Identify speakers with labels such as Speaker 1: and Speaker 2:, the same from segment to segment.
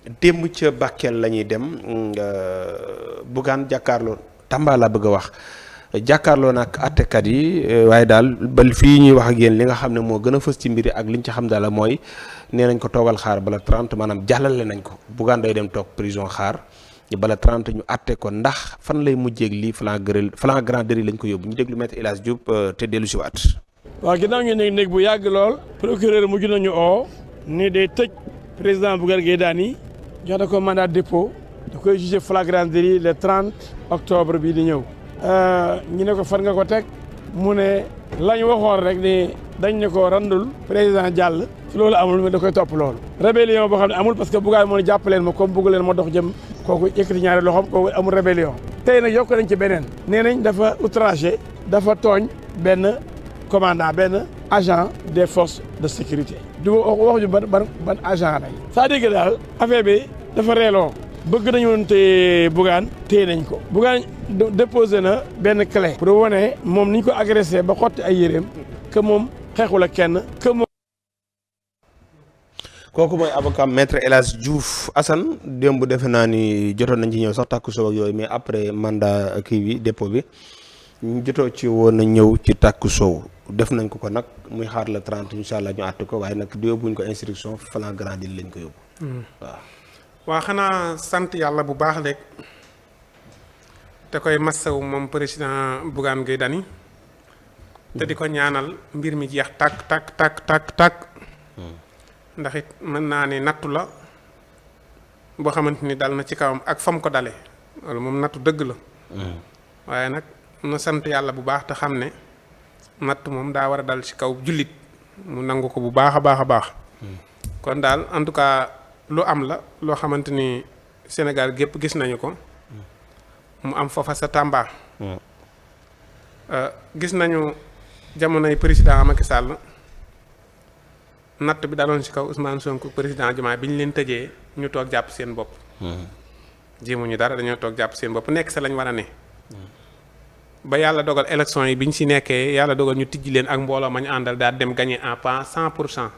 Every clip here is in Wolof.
Speaker 1: démb ca Bakel la ñuy dem Bougane jàkkaarloo Tamba laa bëgg a wax jàkkaarloo nag àttekat yi waaye daal ba fii ñuy wax ak yéen li nga xam ne moo gën a fës ci mbiri ak liñ ci xam daal mooy nee nañ ko toogal xaar bala 30 maanaam jàllale nañ ko Bougane day dem toog prison xaar bala 30 ñu àtte ko ndax fan lay mujjeeg lii flagrant délit lañ ko yóbbu ñu déglu maître El Hadji Diouf te dellu si waat.
Speaker 2: waaw ginnaaw ngeen néeg bu yàgg lool procureur mujj nañu oo ni day tëj président Bougane Gueye Dany jox na ko mandat de dépôt da koy jugé flagrant délit le 30 octobre bii di ñëw. ñu ne ko fan nga ko teg mu ne lañ waxoon rek ni dañ ne ko randul président jàll ci loolu amul mais da koy topp loolu. rébellion boo xam ne amul parce que Bougane moo ne jàpp leen ma comme bëgg leen ma dox jëm kooku yëkkati ñaari loxoom kooku amul rébellion. tey nag yokk nañ ci beneen nee nañ dafa outragé dafa tooñ benn commandant benn agent des forces de sécurité. du wax ju ban agent lañ. c'est-à-dire que daal affaire bi dafa reeloo. bëgg nañu woon téye Bougane téye nañ ko Bougane déposé na benn clé pour wane moom ni ñu ko agressé ba xotti ay yéreem que moom xeexul ak kenn que moom.
Speaker 1: kooku mooy avocat maître El Hadji Diouf Assane démb defe naa ni jotoon nañ ci ñëw sax tàkku sow ak yooyu mais après mandat kii bi dépôt bi ñu jotoo ci woon a ñëw ci tàkku sow def nañ ko nag muy xaar la 30 incha allah ñu àtte ko waaye nag yóbbuñ ko instruction flagrant délit lañ ko yóbbu waaw.
Speaker 3: waa xanaa sant yàlla bu baax rek te koy massawu moom président Bougane Gueye Dany te di ko ñaanal mbir mi jeex tàkk ndax it mën naa ne nattu la boo xamante ni dal na ci kawam ak fam ko dale loolu moom nattu dëgg la waaye nag na sant yàlla bu baax te xam ne nattu moom daa war a dal ci kaw jullit mu nangu ko bu baax a baax kon daal en tout cas lu am la loo xamante ni Sénégal gépp gis nañu ko mu am foofa sa Tamba gis nañu jamonoy président Macky Sall natt bi daloon ci kaw Ousmane Sonko président Diomaye bi ñu leen tëjee ñu toog jàpp seen bopp jéemuñu dara dañoo toog jàpp seen bopp nekk sa lañ war a ne ba yàlla dogal élection yi bi ñu ci nekkee yàlla dogal ñu tijji leen ak mbooloo ma ñu àndal daal dem gagné en pas 100%.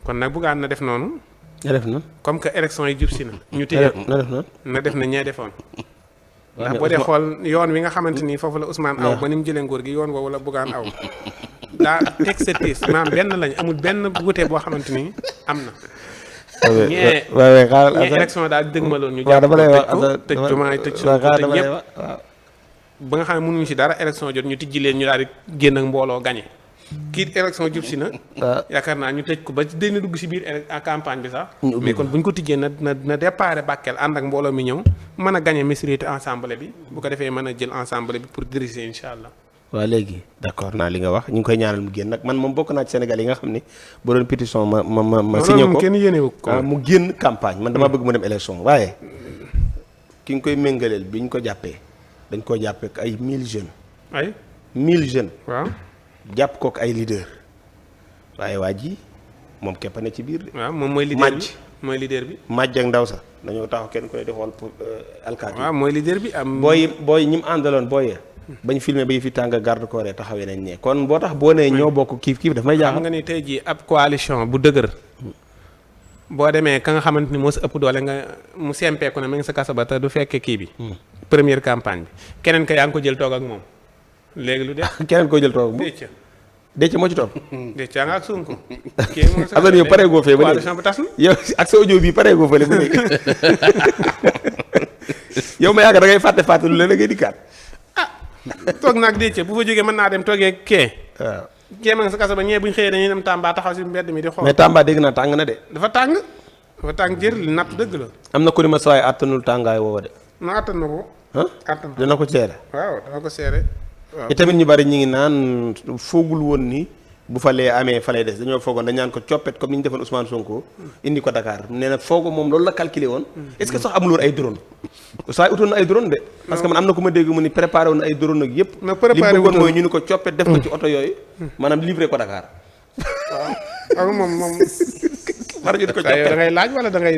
Speaker 3: kon nag Bougane na def noonu
Speaker 1: na def na
Speaker 3: comme que élection yi jub si na ñu téye na def na ñee defoon ndax boo dee xool yoon wi nga xamante ni foofu la Ousmane aw ba ni mu jëlee nguur gi yoon woowu la Bougane aw daa teg sa tiis maanaam benn lañ amul benn wute boo xamante ni am na ñee élection daal dëgmaloon ñu jàpp ko tëj jumaay tëj so tëj ñëpp ba nga xam ne mënuñu si dara élection jot ñu tijji leen ñu daal di génn ak mbooloo gañe kii élection jub si na yaakaar naa ñu tëj ko ba dina dugg si biir campagne bi sax mais kon bu ñu ko tijjee na déparé Bakel ànd ak mbooloo mi ñëw mën a gañe majorité ensemble bi bu ko defee mën a jël ensemble bi pour diriger incha allah.
Speaker 1: waaw léegi d'accord naa li nga wax ñu ngi koy ñaanal mu génn nag man moom bokk naa ci Sénégal yi nga xam ne bu doon pétition ma signé ko
Speaker 3: kenn yéenewu ko
Speaker 1: mu génn campagne man damaa bëgg mu dem élection waaye ki nga koy méngaleel bi ñu ko jàppee dañ koo jàppee ak ay 1000 jeunes
Speaker 3: ay
Speaker 1: 1000 jeunes
Speaker 3: waaw
Speaker 1: jàpp kook ay leader waaye waa ji moom képp ne ci biir.
Speaker 3: waaw moom mooy leader bi mooy leader bi.
Speaker 1: Madj ak ndaw sax dañoo taxaw kenn ku ne di xool pour alkaati.
Speaker 3: waaw mooy leader bi am.
Speaker 1: booy ñi mu àndaloon booyee. bañ filmé ba yi fi tàng garde corps taxawee nañ ne kon boo tax boo nee ñoo bokk kiif daf may jaaxal.
Speaker 3: xam nga ni tey jii ab coalition bu dëgër. boo demee ka nga xamante ni moo sa ëpp doole nga mu sempeeku ne ma ngi sa kasa ba te du fekkee kii bi. première campagne bi keneen ka yaa ngi ko jël toog ak moom. léegi lu def
Speaker 1: keneen koo jël toog Déthié moo ci toog.
Speaker 3: Déthié nga ak Sonko.
Speaker 1: am na yow pare goo fee ba léegi
Speaker 3: bu tas na
Speaker 1: yow ak sa audio bi pare goo fële ba léegi yow ma yaakaar da ngay fàtte lu la ngay dikkaat.
Speaker 3: toog naag Déthié bu fa jógee mën naa dem toogee kee.
Speaker 1: waaw
Speaker 3: kee ma nga sa kasa ba ñee bu ñu xëyee dañuy dem Tamba taxaw si mbedd mi di xool.
Speaker 1: mais Tamba dégg naa tàng na de.
Speaker 3: dafa tàng jër li natt dëgg la.
Speaker 1: am na ku ni ma sawaay àttanul tàngaay woowa de.
Speaker 3: non àttan na ko. àttan na
Speaker 1: dina ko seere.
Speaker 3: waaw dana ko seere. waaw
Speaker 1: te tamit ñu bari ñu ngi naan foogul woon ni bu falee amee falay des dañoo foogoon dañ naan ko coppet comme ni ñu defoon Ousmane Sonko indi ko Dakar nee na foogo moom loolu la calculé woon. est-ce que sax amul woon ay drone saa utoon na ay drone de. parce que man am na ku ma dégg mu ni préparé woon na ay drone ak yëpp.
Speaker 3: na préparé
Speaker 1: li mu bëggoon mooy ñu ni ko coppet def ko ci oto yooyu. maanaam livré ko Dakar.
Speaker 3: waaw moom.
Speaker 1: war ñu di ko
Speaker 3: da ngay laaj wala da ngay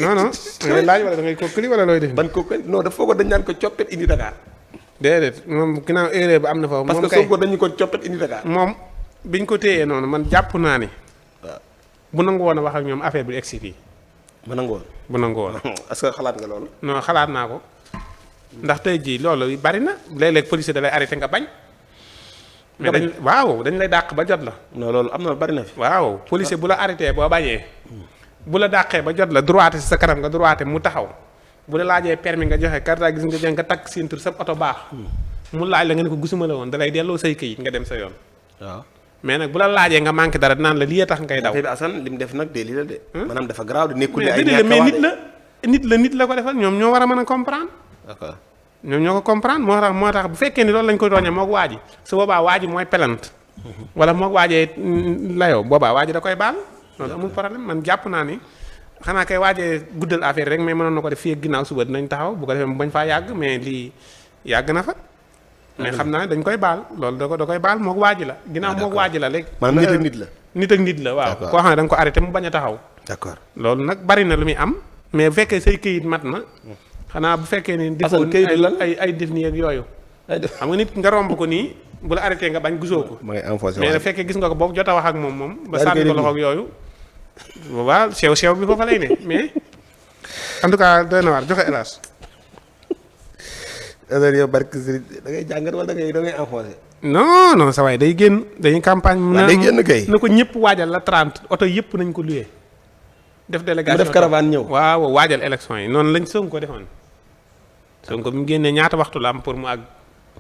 Speaker 3: non da ngay laaj wala da ngay kokkali wala looy def.
Speaker 1: ban kokkali non dafa foogoon dañ naan ko coppet indi Dakar.
Speaker 3: déedéet moom ginnaaw erreur ba am na fa.
Speaker 1: parce que Sonko dañu ko coppet indi Dakar.
Speaker 3: moom biñ ko téyee noonu man jàpp naa ne. bu nangu woon a wax ak ñoom affaire bi egsi fii.
Speaker 1: bu nangu woon.
Speaker 3: bu nangu woon.
Speaker 1: est-ce que xalaat nga loolu.
Speaker 3: non xalaat naa ko ndax tey jii loolu bari na léeg-léeg policier da lay arrêté nga bañ. mais dañ lay dàq ba jot la.
Speaker 1: non loolu am na bari na fi.
Speaker 3: waaw policier bu la arrêté boo bañee. bu la dàqee ba jot la droité si sa kanam nga droité mu taxaw. bu la laajee permis nga joxe carte gis nga jël nga takk ceinture sa oto baax. mu laaj la nga ne ko gisuma la woon da lay delloo say këyit nga dem sa yoon.
Speaker 1: waaw
Speaker 3: mais nag bu la laajee nga manqué dara naan la lii tax ngay daw.
Speaker 1: bi Assane li mu def nag délit la de. maanaam dafa garaaw de nekkul
Speaker 3: mais
Speaker 1: ay
Speaker 3: mais nit la ko defal ñoom ñoo war a mën a comprendre.
Speaker 1: d'accord
Speaker 3: ñoom ñoo ko comprendre moo tax bu fekkee ni loolu lañ koy tooñee moog waa ji su boobaa waa ji mooy pelante. wala moog waajee layoo boobaa waa ji da koy baal. loolu amul problème man jàpp naa ni xanaa kay waajee guddal affaire rek mais mënoon na ko def fii ak ginnaaw suba dinañ taxaw bu ko defee mu bañ faa yàgg mais lii yàgg na fa. mais xam naa dañ koy baal loolu da koy baal moog waa ji la. ginnaaw moog waa ji la léegi.
Speaker 1: maanaam nit ak nit la.
Speaker 3: nit ak nit la waaw. koo xam ne da nga ko arrêté mu bañ a taxaw.
Speaker 1: d'accord
Speaker 3: loolu nag bari na lu muy am mais bu fekkee say këyit mat na. xanaa bu fekkee ni.
Speaker 1: Assane këyit lan
Speaker 3: ay def nii ak yooyu. xam nga nit nga romb ko nii bu la arrêté nga bañ gisoo ko.
Speaker 1: ma ngay enfoncé
Speaker 3: mais bu fekkee gis nga ko boo jot a wax ak moom. ba sànni ko loxo ak yooyu. boobaa sew bi foofa lay ne mais en tout cas doy na waar joxe hélas.
Speaker 1: yow barke Serigne da ngay jàngat wala da ngay enfoncé.
Speaker 3: non sa waay day génn dañuy campagne.
Speaker 1: day génn kay
Speaker 3: na ko ñëpp waajal la 30 oto yëpp nañ ko luyee. def délégation
Speaker 1: mu def caravane ñëw.
Speaker 3: waaw waajal élection yi noonu lañ Sonko defoon. Sonko bi mu génnee ñaata waxtu la am pour mu àgg.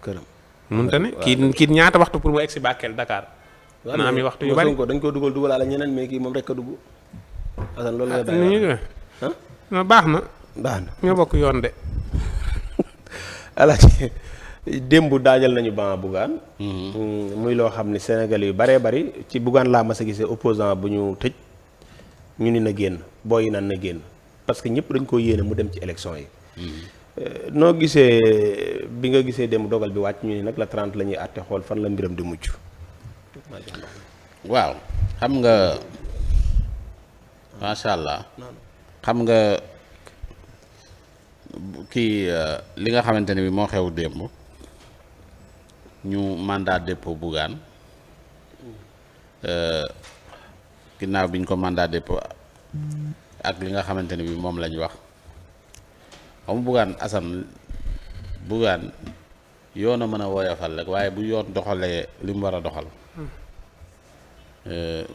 Speaker 1: këram
Speaker 3: mënta ne kii ñaata waxtu pour mu egg si Bakel Dakar. na am waxtu yu bari
Speaker 1: Sonko dañ ko dugalaale ñeneen mais kii moom rek a dugg. Assane loolu lay
Speaker 3: ni ñu non baax na.
Speaker 1: baax na
Speaker 3: ñoo bokk yoon de.
Speaker 1: alaaji démb daajal nañu ban Bougane. muy loo xam ne Sénégal yu baree bari ci Bougane laa mas a gisee opposant bu ñu tëj ñu ni na génn booy yi naan na génn parce que ñëpp dañ ko yéene mu dem ci élection yi. noo gisee bi nga gisee démb dogal bi wàcc ñu ni nag la 30 la ñuy àtte xool fan la mbiram di mujj.
Speaker 4: waaw xam nga macha allah xam nga kii li nga xamante ne bi moo xew démb ñu mandat dépôt Bougane ginnaaw bi ñu ko mandat dépôt ak li nga xamante ne bi moom lañ wax xam Bougane Assane Bougane yoon a mën a woyofal rek waaye bu yoon doxalee li mu war a doxal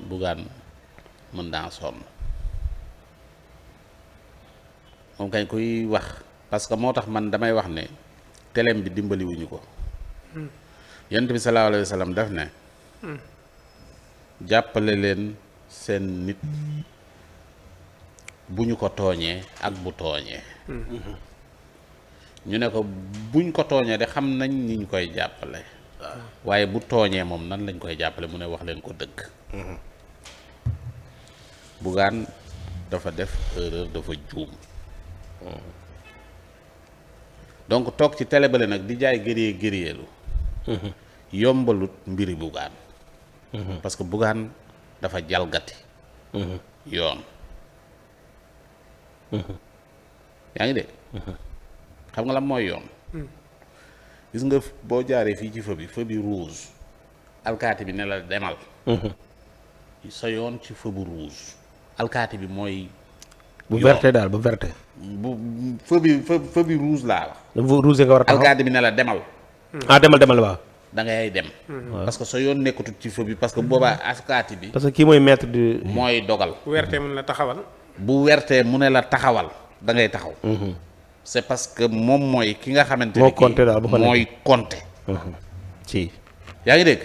Speaker 4: Bougane mën naa sonn moom kañ kuy wax parce que moo tax man damay wax ne teleem bi dimbaliwuñu ko yonent bi sallallahu alayhi wa sallam def ne jàppale leen seen nit bu ñu ko tooñee ak bu tooñee ñu ne ko buñ ko tooñee de xam nañ ni ñu koy jàppale waaye bu tooñee moom nan lañ koy jàppale mu ne wax leen ko dëgg Bougane dafa def erreur dafa juum donc toog ci télé bale nag di jaay gëryeelu yombalut mbiri Bougane parce que Bougane dafa jalgati yoon yaa ngi de xam nga lan mooy yoon gis nga boo jaaree fii ci feu bi rouge alkaati bi ne la demal sa yoon ci feu bu rouge alkaati bi mooy
Speaker 1: bu verte daal bu verte
Speaker 4: bu feu bi rouge laa wax
Speaker 1: bu rouge nga war a taxaw
Speaker 4: alkaati bi ne la demal
Speaker 1: demal waaw
Speaker 4: da ngay dem parce que sa yoon nekkatut ci feu bi parce que boobaa alkaati bi
Speaker 1: parce que kii mooy maître du
Speaker 4: mooy dogal
Speaker 3: bu wertee mun la taxawal.
Speaker 4: bu wertee mu ne la taxawal da ngay taxaw c'est parce que moom mooy ki nga xamante
Speaker 1: moo compté daal bu fa
Speaker 4: mooy compté
Speaker 1: ci
Speaker 4: yaa ngi dégg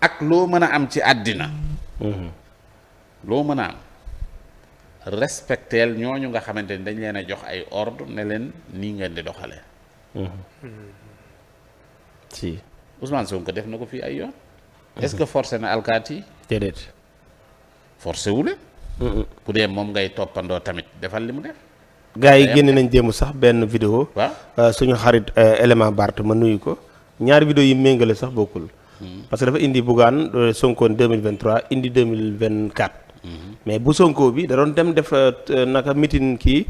Speaker 4: ak loo mën a am ci àddina loo mën a am respecteel ñooñu nga xamante ni dañ leen a jox ay ordre ne leen nii ngeen di doxalee
Speaker 1: ci
Speaker 4: Ousmane Sonko def na ko fii ay yoon est-ce que forcé na alkaati yi
Speaker 1: déedéet
Speaker 4: forcé wu leen bu dee moom ngay toppandoo tamit defal li mu def
Speaker 1: gars yi génne nañ démb sax benn vidéo
Speaker 4: waaw
Speaker 1: suñu xarit élément Bart ma nuyu ko ñaari vidéo yi méngale sax bokkul parce que dafa indi Bougane Sonko 2023 indi 2024 mais bu Sonko bi da doon dem def naka meeting kii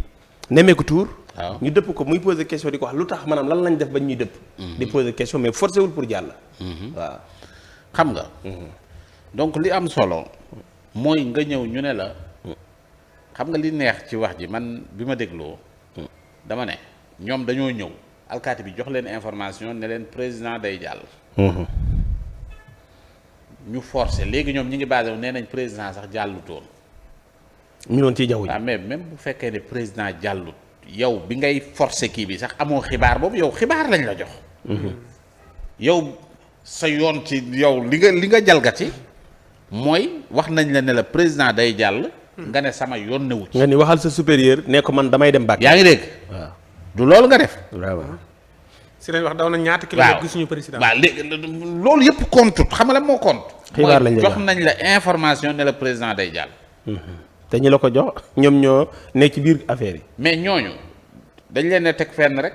Speaker 1: nemmeeku tour
Speaker 4: waaw
Speaker 1: ñu dëpp ko muy poser question di ko wax lu tax maanaam lan lañ def bañ ñuy dëpp di poser question mais forcé wul pour jàll waaw
Speaker 4: xam nga donc li am solo mooy nga ñëw ñu ne la xam nga li neex ci wax ji man bi ma dégloo dama ne ñoom dañoo ñëw alkaati bi jox leen information ne leen président day jàll. ñu forcé léegi ñoom ñi ngi basé wu nee nañ président sax jàllutoon.
Speaker 1: ñu doon ciy jaww ji.
Speaker 4: waaw mais même bu fekkee ne président jàllut yow bi ngay forcé kii bi sax amoo xibaar boobu yow xibaar lañ la jox. yow sa yoon ci yow li nga jalgati mooy wax nañ la ne la président day jàll. nga ne sama yoon newu ci.
Speaker 1: nga ni waxal sa supérieur ne ko man damay dem Mbàkke.
Speaker 4: yaa ngi dégg.
Speaker 1: waaw
Speaker 4: du loolu nga def.
Speaker 1: vraiment.
Speaker 3: si lañ wax daw na ñaata kilomètres gisuñu président.
Speaker 4: waaw léegi loolu yëpp compte xam nga la moo compte.
Speaker 1: xibaar lañ la
Speaker 4: jox nañ la information ne la président day jàll.
Speaker 1: te ñi la ko jox ñoom ñoo nekk ci biir affaire yi.
Speaker 4: mais ñooñu dañ leen a teg fenn rek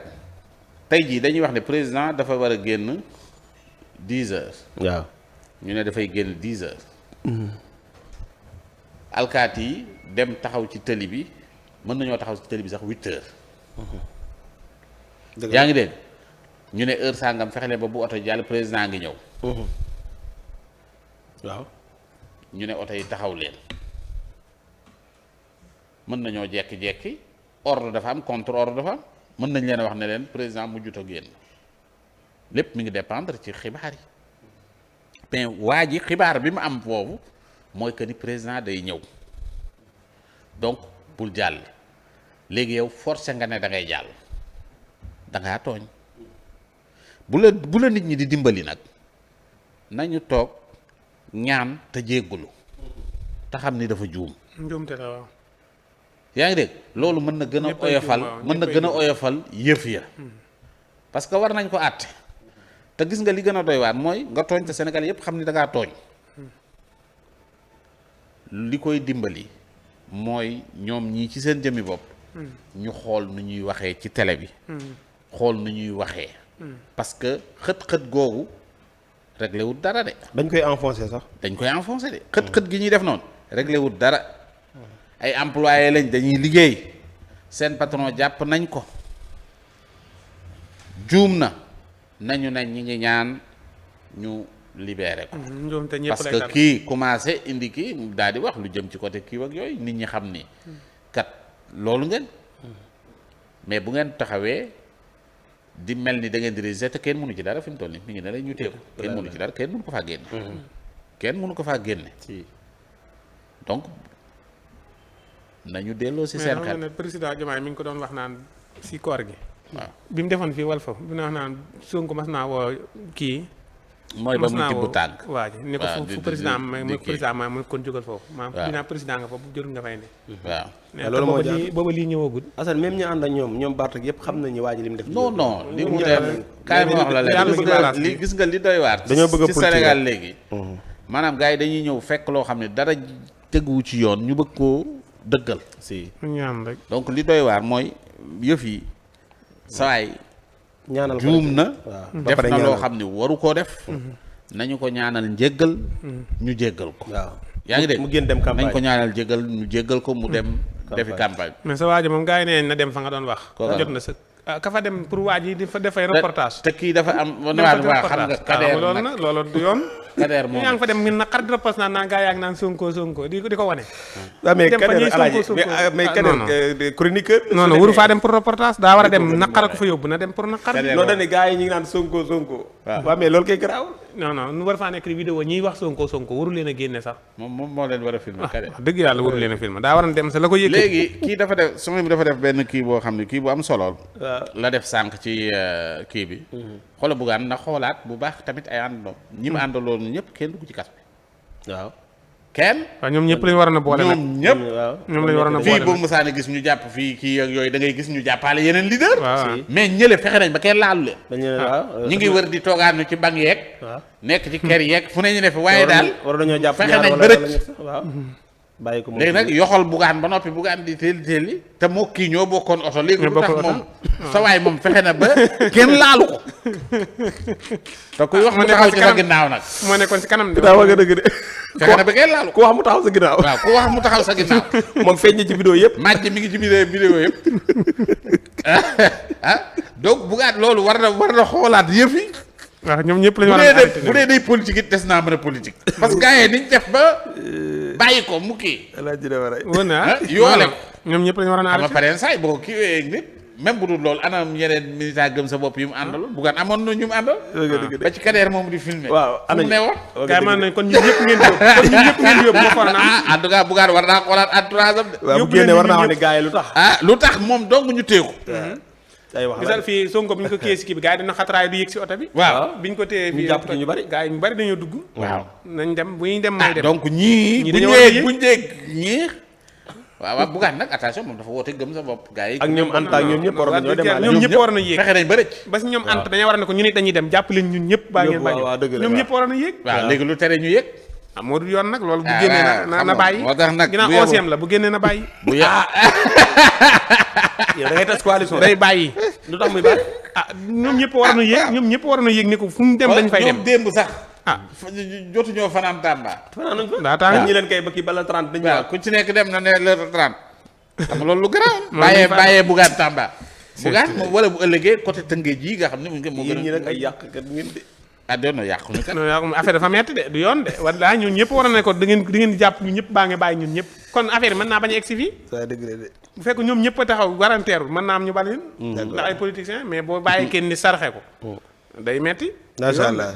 Speaker 4: tey jii dañuy wax ne président dafa war a génn 10 heures.
Speaker 1: waaw
Speaker 4: ñu ne dafay génn 10 heures. alkaati yi dem taxaw ci tëli bi mën nañoo taxaw ci tëli bi sax 8 heures. yaa ngi dégg ñu ne heure sangam fexe leen ba bu oto jàll président ngi ñëw.
Speaker 1: waaw
Speaker 4: ñu ne oto yi taxaw leen mën nañoo jekki-jekki ordre dafa am contre ordre dafa am mën nañ leen a wax ne leen président mujjut a génn lépp mi ngi dépendre ci xibaar yi mais waa ji xibaar bi mu am foofu mooy que ni président day ñëw donc bul jàll léegi yow forcé nga ne da ngay jàll da ngaa tooñ bu la nit ñi di dimbali nag nañu toog ñaan te jéggulu te xam ni dafa juum.
Speaker 3: njuumte la waaw.
Speaker 4: yaa ngi dégg loolu mën na gën a oyofal mën na gën a oyofal yëf ya parce que war nañ ko àtte te gis nga li gën a doy waar mooy nga tooñ te Sénégal yépp xam ni da ngaa tooñ li koy dimbali mooy ñoom ñii ci seen jëmmi bopp ñu xool nu ñuy waxee ci télé bi xool nu ñuy waxee parce que xët-xët googu réglé wut dara de.
Speaker 1: dañ koy enfoncé sax.
Speaker 4: dañ koy enfoncé de xët-xët gi ñuy def noonu réglé wut dara ay employé lañ dañuy liggéey seen patron jàpp nañ ko juum na nañu nañ ñi ngi ñaan ñu libéré ko.
Speaker 3: njuumte ñëpp
Speaker 4: parce que kii commencé indi kii daal di wax lu jëm ci côté kii ak yooyu nit ñi xam ni kat loolu ngeen mais bu ngeen taxawee. di mel ni da ngeen di résister te kenn mënu ci dara fi mu toll nii mi ngi ne la ñu teeku kenn mënu ci dara kenn mënu ko faa génne. kenn mënu ko faa génne. donc nañu delloo si seen xel.
Speaker 3: mais président Diomaye mi ngi ko doon wax naan si koor gi.
Speaker 4: waaw
Speaker 3: bi mu defoon fii Walf bi mu wax naan Sonko mas naa woo kii.
Speaker 4: mooy ba muy tibb tànk.
Speaker 3: waa ji ni ko fu président mooy président mooy mu kon jógal foofu. waaw dinaa président nga foofu jërul nga fay ne.
Speaker 4: waaw.
Speaker 1: loolu moo jaar
Speaker 3: booba lii ñëwagul.
Speaker 1: Assane même ñi ànd ak ñoom Bart ak yëpp xam nañu waa ji li mu def.
Speaker 4: non non li mu def kaay ma wax la leen li gis nga li doy waar.
Speaker 1: dañoo bëgg a
Speaker 4: ci Sénégal léegi. maanaam gars yi dañuy ñëw fekk loo xam ne dara teguwu ci yoon ñu bëgg koo dëggal.
Speaker 1: si
Speaker 3: ñaan rek.
Speaker 4: donc li doy waar mooy yëf yi sawaay
Speaker 1: ñaanal ko
Speaker 4: juum na. def na loo
Speaker 1: ñaanal.
Speaker 4: xam ne waru koo def. nañu ko ñaanal njéggal ñu jéggal ko.
Speaker 1: waaw
Speaker 4: yaa ngi dégg
Speaker 1: mu génn dem campagne
Speaker 4: nañ ko ñaanal jéggal ñu jéggal ko mu dem. defi campagne.
Speaker 3: mais sa waa ji moom gars yi nee na dem fa nga doon wax. jot na sa ka fa dem pour waa ji di fa defay reportage.
Speaker 4: te kii dafa am.
Speaker 3: dem fa di
Speaker 4: waaw xam nga
Speaker 3: reportage
Speaker 4: Kader
Speaker 3: loolu
Speaker 4: nag
Speaker 3: nag loolu du yoon.
Speaker 4: Kader moom
Speaker 3: yaa ngi fa dem min na xar di reportage naan gars yaa ngi naan Sonko di ko wane.
Speaker 1: waaw mais
Speaker 3: dem fa
Speaker 1: Kader
Speaker 3: ñuy
Speaker 1: alaaji
Speaker 3: Sonko
Speaker 1: mais
Speaker 3: non,
Speaker 1: Kader
Speaker 3: non.
Speaker 1: chroniqueur.
Speaker 3: non non waru faa dem pour reportage daa war a dem naqara ko fa yóbbu na dem pour naqar.
Speaker 4: Kader
Speaker 1: loolu dañ ne gars yi ñu ngi naan Sonko. waaw mais loolu kay garaaw.
Speaker 3: non non nu war faa nekk vidéo ñiy wax Sonko waru leen a génne sax.
Speaker 4: moom moo leen war a filmer Kader.
Speaker 3: wax dëgg yàlla waru leen a filmer daa war a dem sa la ko yëkkati.
Speaker 4: léegi kii dafa def sama bi dafa def benn kii boo xam ne kii bu am solo la def sànq ci kii bi. xoola buggaan na xoolaat bu baax tamit ay àndandoo. ñi mu àndaloon ñëpp kenn dugg ci kas bi.
Speaker 1: waaw.
Speaker 4: kenn.
Speaker 3: waaw ñoom ñëpp lañu waroon a boole nag.
Speaker 4: ñoom ñëpp.
Speaker 1: waaw
Speaker 3: ñoom lañu waroon a
Speaker 4: fii
Speaker 3: boole
Speaker 4: boobu Musaane gis ñu jàpp fii kii ak yooyu da ngay gis ñu jàppaale yeneen leader.
Speaker 3: waaw
Speaker 4: mais ñële fexe nañ ba kenn laalu leen.
Speaker 1: dañu ne waaw.
Speaker 4: ñu ngi wër di toogaanu ci bank yeeg.
Speaker 1: waaw.
Speaker 4: nekk ci kër yeeg fu ne ñu ne fi waaye daal.
Speaker 1: war dañoo jàpp
Speaker 4: fexe
Speaker 1: ñaar
Speaker 4: nañ
Speaker 1: wala
Speaker 4: ba rëcc.
Speaker 1: ñett sax waaw. bàyyi ko moom
Speaker 4: léegi nag yoxol bugaan ba noppi bugaan di teel te moo kii ñoo bokkoon oto léegi lu tax moom sa waay moom fexe na ba kenn laalu ko te kuy wax mu taxaw ci sa ginnaaw nag
Speaker 3: moo nekkoon ci kanam.
Speaker 1: daa wax nga dëgg de.
Speaker 4: fexe na ba kenn laalu ko
Speaker 1: ku wax mu taxaw sa ginnaaw.
Speaker 4: waaw ku wax mu taxaw sa ginnaaw
Speaker 1: moom feeñ na ci vidéo yëpp.
Speaker 4: màcc mi ngi ci vidéo yëpp donc bugaat loolu war na xoolaat yëf yi
Speaker 3: waaw ñoom ñëpp lañu
Speaker 4: bu
Speaker 3: war a
Speaker 4: dee day politique it des naa mën a politique parce que gars yi niñ def ba bàyyi ko mu kii.
Speaker 1: alaaji dama rey.
Speaker 3: woon na
Speaker 4: yoole ko.
Speaker 3: ñoom ñëpp lañu war a
Speaker 4: ama pareen saay boo kii wee nit même bu dul loolu anam yeneen militant gëm sa bopp yu mu àndal Bougane amoon na ñu mu àndal. ba ci Kader moom di filmer.
Speaker 1: waaw
Speaker 4: fu mu ne woon.
Speaker 3: gars yi man nañ kon ñun ñëpp ngeen di yóbbu kon ñun ñëpp ngeen di yóbbu moo faral naa.
Speaker 4: en tout cas Bougane war naa xoolaat entourage am de.
Speaker 1: waaw bu génnee war naa wax ne gars yi lu tax.
Speaker 4: lu tax moom dong ñu téeku.
Speaker 1: ay wax
Speaker 3: gisal fii Sonko bi ñu ko kiyee si kii bi gars yi dina xatraay du yëg si oto bi.
Speaker 4: waaw
Speaker 3: bi ñu ko téye
Speaker 1: ñu jàpp ci ñu bari.
Speaker 3: gars yi ñu bari dañoo dugg.
Speaker 4: waaw
Speaker 3: nañ dem bu ñuy dem may dem.
Speaker 4: donc ñii buñ dee ñii waaw Bougane nag attention moom dafa woote gëm sa bopp gars yi
Speaker 1: ak ñoom Anta ak ñoom ñëpp waroon nañoo dem
Speaker 3: ñoom ñëpp waroon na yéeg
Speaker 4: fexe nañ ba rëcc.
Speaker 3: ba si ñoom Anta dañoo war ne ko ñu nit dañuy dem jàpp leen ñun ñëpp baa ngeen bañ ñoom ñëpp waroon na yéeg
Speaker 4: waaw léegi lu tere ñu yéeg.
Speaker 3: moo du yoon nag loolu bu génnee na bàyyi
Speaker 4: moo tax nag
Speaker 3: ginnaaw onzième la bu génnee na bàyyi
Speaker 4: bu yéeg
Speaker 1: yow da ngay tas coalition
Speaker 3: day bàyyi
Speaker 1: lu tax muy bàyyi.
Speaker 3: ñoom ñëpp waroon na yéeg ñoom ñëpp waroon na yéeg ni ko fu ñu dem dañ fay dem
Speaker 4: ñoom démb sax
Speaker 3: ah
Speaker 4: jotuñoo fanaan Tamba.
Speaker 1: fanaan nañ fa.
Speaker 3: daa tax
Speaker 1: ñi leen kay ba kii bala 30 dañu
Speaker 4: waaw ku ci nekk dem na ne l'heure 30. xam nga loolu lu garaaw. bàyyee Bougane Tamba. Bougane moom wala bu ëllëgee côté Tëngéej yi nga xam ne moo gën a.
Speaker 1: ñi nag ay yàqkat ngeen de.
Speaker 4: ah doon na yàquñu kat.
Speaker 3: non affaire dafa metti de du yoon de wala ñun ñëpp waroon na ko da ngeen di jàpp ñun ñëpp baa nga bàyyi ñun ñëpp kon affaire yi mën naa bañ a egsi fii
Speaker 1: ça dëgg la de.
Speaker 3: bu fekk ñoom ñëpp a taxaw garanteeru mën naa am ñu bal leen ndax ay politiciens mais boo bàyyi kenn ni sarxe ko day metti
Speaker 1: macha allah.